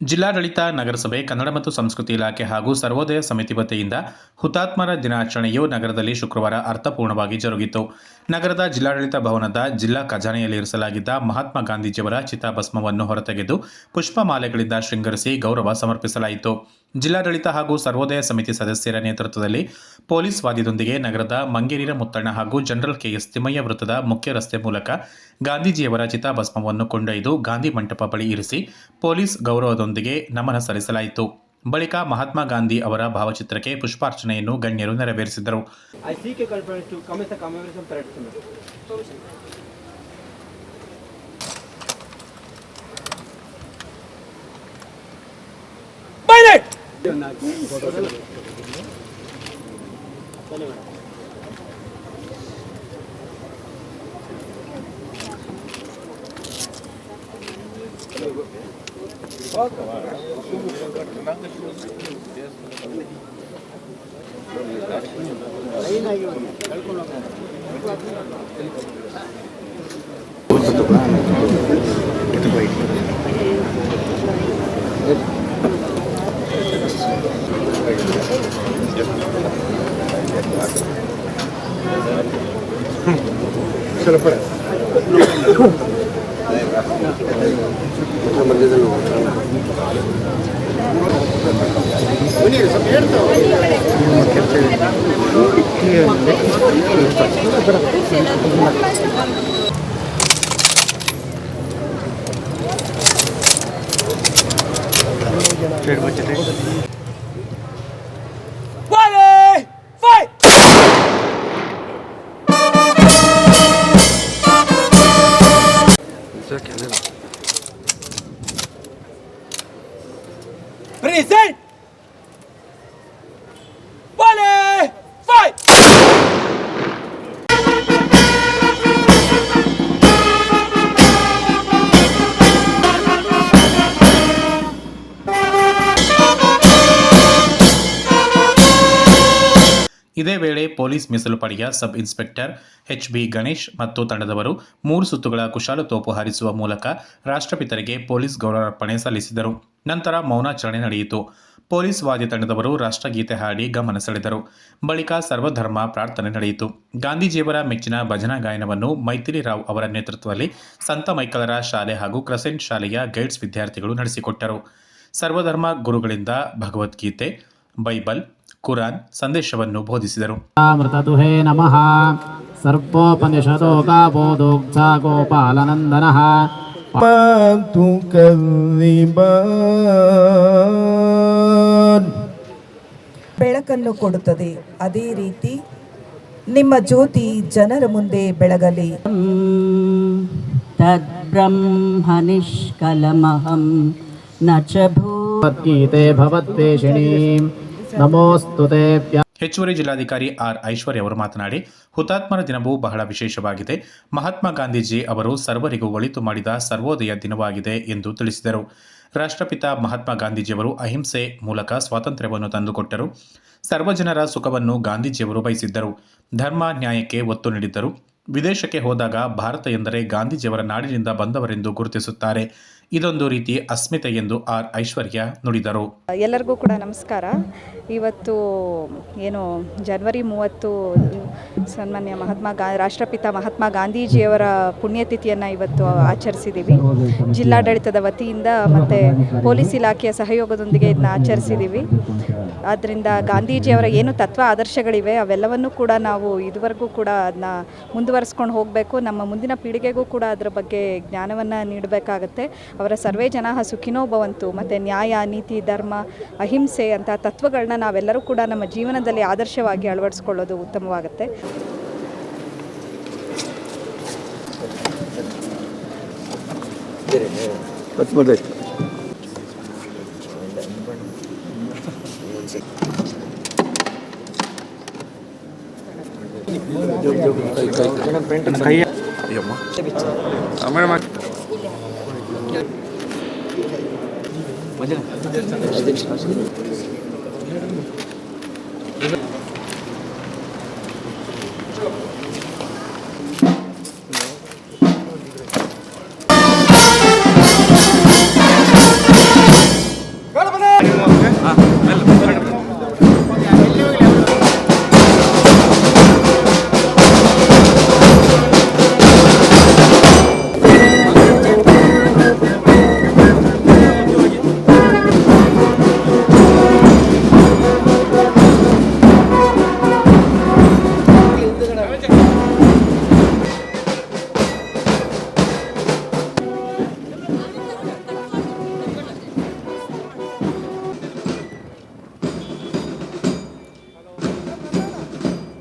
ಜಿಲ್ಲಾಡಳಿತ, ನಗರಸಭೆ, ಕನ್ನಡ ಮತ್ತು ಸಂಸ್ಕೃತಿ ಇಲಾಖೆ ಹಾಗೂ ಸರ್ವೋದಯ ಸಮಿತಿ ವತಿಯಿಂದ ಹುತಾತ್ಮರ ದಿನಾಚರಣೆಯು ನಗರದಲ್ಲಿ ಶುಕ್ರವಾರ ಅರ್ಥಪೂರ್ಣವಾಗಿ ಜರುಗಿತು. ನಗರದ ಜಿಲ್ಲಾಡಳಿತ ಭವನದ ಜಿಲ್ಲಾ ಖಜಾನೆಯಲ್ಲಿ ಇರಿಸಲಾಗಿದ್ದ ಮಹಾತ್ಮ ಗಾಂಧೀಜಿಯವರ ಚಿತಾಭಸ್ಮವನ್ನು ಹೊರತೆಗೆದು ಪುಷ್ಪಮಾಲೆಗಳಿಂದ ಶೃಂಗರಿಸಿ ಗೌರವ ಸಮರ್ಪಿಸಲಾಯಿತು. ಜಿಲ್ಲಾಡಳಿತ ಹಾಗೂ ಸರ್ವೋದಯ ಸಮಿತಿ ಸದಸ್ಯರ ನೇತೃತ್ವದಲ್ಲಿ ಪೊಲೀಸ್ ವಾದ್ಯದೊಂದಿಗೆ ನಗರದ ಮಂಗೇರಿಯ ಮುತ್ತಣ್ಣ ಹಾಗೂ ಜನರಲ್ ಕೆಎಸ್ ತಿಮ್ಮಯ್ಯ ವೃತ್ತದ ಮುಖ್ಯ ರಸ್ತೆ ಮೂಲಕ ಗಾಂಧೀಜಿಯವರ ಚಿತಾಭಸ್ಮವನ್ನು ಕೊಂಡೊಯ್ದು ಗಾಂಧಿ ಮಂಟಪ ಬಳಿ ಇರಿಸಿ ಪೊಲೀಸ್ ಗೌರವದೊಂದಿಗೆ ನಮನ ಸಲ್ಲಿಸಲಾಯಿತು. ಬಳಿಕ ಮಹಾತ್ಮ ಗಾಂಧಿ ಅವರ ಭಾವಚಿತ್ರಕ್ಕೆ ಪುಷ್ಪಾರ್ಚನೆಯನ್ನು ಗಣ್ಯರು ನೆರವೇರಿಸಿದರು. Present! Volley! Fight! ಇದೇ ವೇಳೆ ಪೊಲೀಸ್ ಮೀಸಲು ಪಡೆಯ ಸಬ್ ಇನ್ಸ್ಪೆಕ್ಟರ್ ಎಚ್.ಬಿ. ಗಣೇಶ್ ಮತ್ತು ತಂಡದವರು 3 ಸುತ್ತುಗಳ ಕುಶಾಲತೋಪು ಹಾರಿಸುವ ಮೂಲಕ ರಾಷ್ಟ್ರಪಿತರಿಗೆ ಪೊಲೀಸ್ ಗೌರವಾರ್ಪಣೆ ಸಲ್ಲಿಸಿದರು. ನಂತರ ಮೌನಾಚರಣೆ ನಡೆಯಿತು. ಪೊಲೀಸ್ ವಾದ್ಯ ತಂಡದವರು ರಾಷ್ಟ್ರಗೀತೆ ಹಾಡಿ ಗಮನ ಸೆಳೆದರು. ಬಳಿಕ ಸರ್ವಧರ್ಮ ಪ್ರಾರ್ಥನೆ ನಡೆಯಿತು. ಗಾಂಧೀಜಿಯವರ ಮೆಚ್ಚಿನ ಭಜನಾ ಗಾಯನವನ್ನು ಮೈಥಿಲಿ ರಾವ್ ಅವರ ನೇತೃತ್ವದಲ್ಲಿ ಸಂತ ಮೈಕಲರ ಶಾಲೆ ಹಾಗೂ ಕ್ರೆಸೆಂಟ್ ಶಾಲೆಯ ಗೈಡ್ಸ್ ವಿದ್ಯಾರ್ಥಿಗಳು ನಡೆಸಿಕೊಟ್ಟರು. ಸರ್ವಧರ್ಮ ಗುರುಗಳಿಂದ ಭಗವದ್ಗೀತೆ, ಬೈಬಲ್, ಕುರಾನ್ ಸಂದೇಶವನ್ನು ಬೋಧಿಸಿದರು. ಅಮೃತದುಹೇ ನಮಃ ಸರ್ವೋಪನಿಷದೋ ಗಾವೋದೋಗ್ಧ ಗೋಪಾಲನಂದನಃ ಬೆಳಕನ್ನು ಕೊಡುತ್ತದೆ. ಅದೇ ರೀತಿ ನಿಮ್ಮ ಜ್ಯೋತಿ ಜನರ ಮುಂದೆ ಬೆಳಗಲಿ. ತದ್ಬ್ರಹ್ಮ ನಿಷ್ಕಲಮಹಂ ನ ಚ ಭಗವದ್ಗೀತೆ ಭವದ್ವೇಷಿಣೀ ನಮೋಸ್ತುತೆ. ಹೆಚ್ಚುವರಿ ಜಿಲ್ಲಾಧಿಕಾರಿ ಆರ್ ಐಶ್ವರ್ಯ ಅವರು ಮಾತನಾಡಿ, ಹುತಾತ್ಮರ ದಿನವು ಬಹಳ ವಿಶೇಷವಾಗಿದೆ. ಮಹಾತ್ಮ ಗಾಂಧೀಜಿ ಅವರು ಸರ್ವರಿಗೂ ಒಳಿತು ಮಾಡಿದ ಸರ್ವೋದಯ ದಿನವಾಗಿದೆ ಎಂದು ತಿಳಿಸಿದರು. ರಾಷ್ಟ್ರಪಿತ ಮಹಾತ್ಮ ಗಾಂಧೀಜಿಯವರು ಅಹಿಂಸೆ ಮೂಲಕ ಸ್ವಾತಂತ್ರ್ಯವನ್ನು ತಂದುಕೊಟ್ಟರು. ಸರ್ವಜನರ ಸುಖವನ್ನು ಗಾಂಧೀಜಿಯವರು ಬಯಸಿದ್ದರು. ಧರ್ಮ ನ್ಯಾಯಕ್ಕೆ ಒತ್ತು ನೀಡಿದ್ದರು. ವಿದೇಶಕ್ಕೆ ಹೋದಾಗ ಭಾರತ ಎಂದರೆ ಗಾಂಧೀಜಿಯವರ ನಾಡಿನಿಂದ ಬಂದವರೆಂದು ಗುರುತಿಸುತ್ತಾರೆ. ಇದೊಂದು ರೀತಿ ಅಸ್ಮಿತೆ ಎಂದು ಆರ್ ಐಶ್ವರ್ಯ ನುಡಿದರು. ಎಲ್ಲರಿಗೂ ಕೂಡ ನಮಸ್ಕಾರ. ಇವತ್ತು ಏನು ಜನವರಿ 30 ಸನ್ಮಾನ್ಯ ರಾಷ್ಟ್ರಪಿತ ಮಹಾತ್ಮ ಗಾಂಧೀಜಿಯವರ ಪುಣ್ಯತಿಥಿಯನ್ನು ಇವತ್ತು ಆಚರಿಸಿದ್ದೀವಿ. ಜಿಲ್ಲಾಡಳಿತದ ವತಿಯಿಂದ ಮತ್ತು ಪೊಲೀಸ್ ಇಲಾಖೆಯ ಸಹಯೋಗದೊಂದಿಗೆ ಇದನ್ನ ಆಚರಿಸಿದ್ದೀವಿ. ಆದ್ದರಿಂದ ಗಾಂಧೀಜಿಯವರ ಏನು ತತ್ವ ಆದರ್ಶಗಳಿವೆ ಅವೆಲ್ಲವನ್ನೂ ಕೂಡ ನಾವು ಇದುವರೆಗೂ ಕೂಡ ಅದನ್ನ ಮುಂದುವರಿಸ್ಕೊಂಡು ಹೋಗಬೇಕು. ನಮ್ಮ ಮುಂದಿನ ಪೀಳಿಗೆಗೂ ಕೂಡ ಅದರ ಬಗ್ಗೆ ಜ್ಞಾನವನ್ನು ನೀಡಬೇಕಾಗತ್ತೆ. ಅವರ ಸರ್ವೇ ಜನಾಃ ಸುಖಿನೋ ಭವಂತು ಮತ್ತು ನ್ಯಾಯ, ನೀತಿ, ಧರ್ಮ, ಅಹಿಂಸೆ ಅಂತ ತತ್ವಗಳನ್ನ ನಾವೆಲ್ಲರೂ ಕೂಡ ನಮ್ಮ ಜೀವನದಲ್ಲಿ ಆದರ್ಶವಾಗಿ ಅಳವಡಿಸ್ಕೊಳ್ಳೋದು ಉತ್ತಮವಾಗುತ್ತೆ.